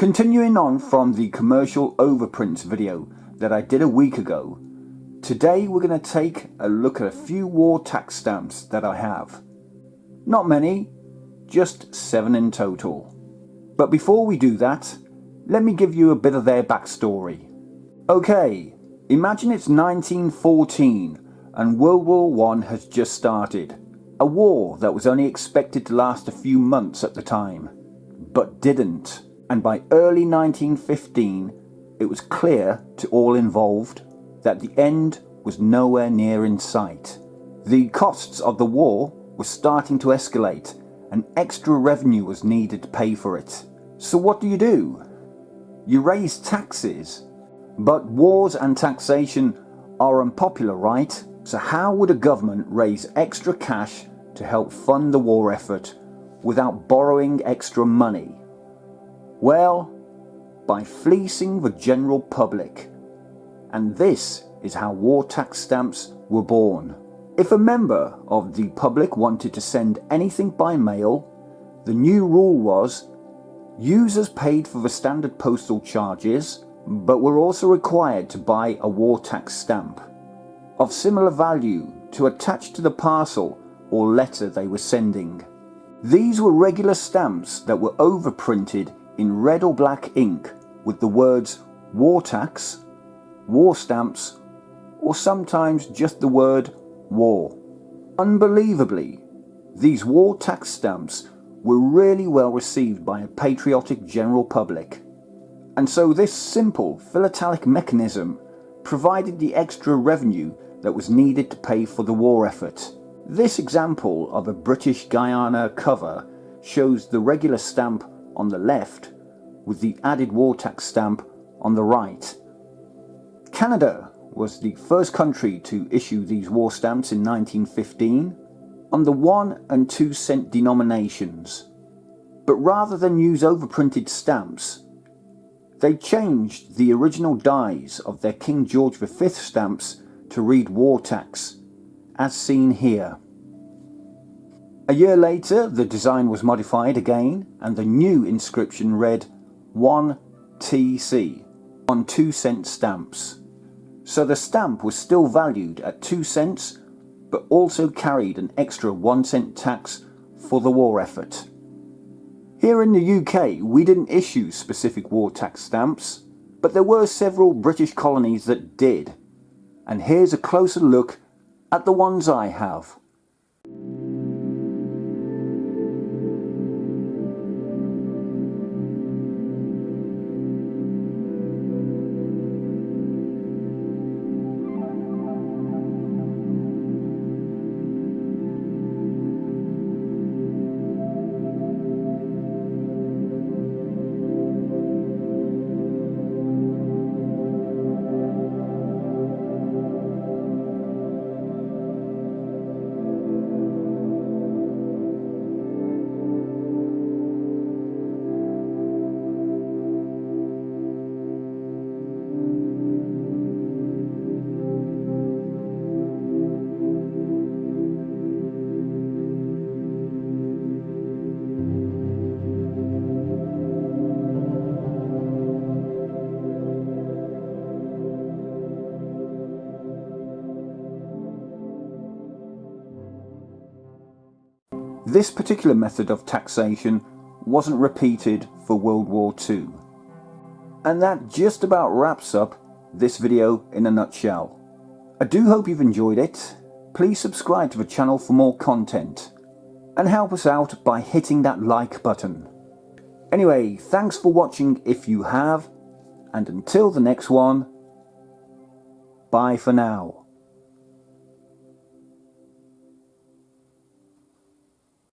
Continuing on from the commercial overprints video that I did a week ago, today we're going to take a look at a few war tax stamps that I have. Not many, just 7 in total. But before we do that, let me give you a bit of their backstory. Okay, imagine it's 1914 and World War I has just started. A war that was only expected to last a few months at the time, but didn't. And by early 1915, it was clear to all involved that the end was nowhere near in sight. The costs of the war were starting to escalate, and extra revenue was needed to pay for it. So what do? You raise taxes. But wars and taxation are unpopular, right? So how would a government raise extra cash to help fund the war effort without borrowing extra money? Well, by fleecing the general public. And this is how war tax stamps were born. If a member of the public wanted to send anything by mail, the new rule was users paid for the standard postal charges, but were also required to buy a war tax stamp of similar value to attach to the parcel or letter they were sending. These were regular stamps that were overprinted in red or black ink with the words war tax, war stamps, or sometimes just the word war. Unbelievably, these war tax stamps were really well received by a patriotic general public. And so this simple philatelic mechanism provided the extra revenue that was needed to pay for the war effort. This example of a British Guiana cover shows the regular stamp on the left with the added war tax stamp on the right. Canada was the first country to issue these war stamps in 1915 on the 1 and 2 cent denominations. But rather than use overprinted stamps, they changed the original dies of their King George V stamps to read war tax, as seen here. A year later, the design was modified again, and the new inscription read 1TC on 2 cent stamps. So the stamp was still valued at 2 cents, but also carried an extra 1 cent tax for the war effort. Here in the UK, we didn't issue specific war tax stamps, but there were several British colonies that did. And here's a closer look at the ones I have. This particular method of taxation wasn't repeated for World War II. And that just about wraps up this video in a nutshell. I do hope you've enjoyed it. Please subscribe to the channel for more content and help us out by hitting that like button. Anyway, thanks for watching if you have, and until the next one, bye for now.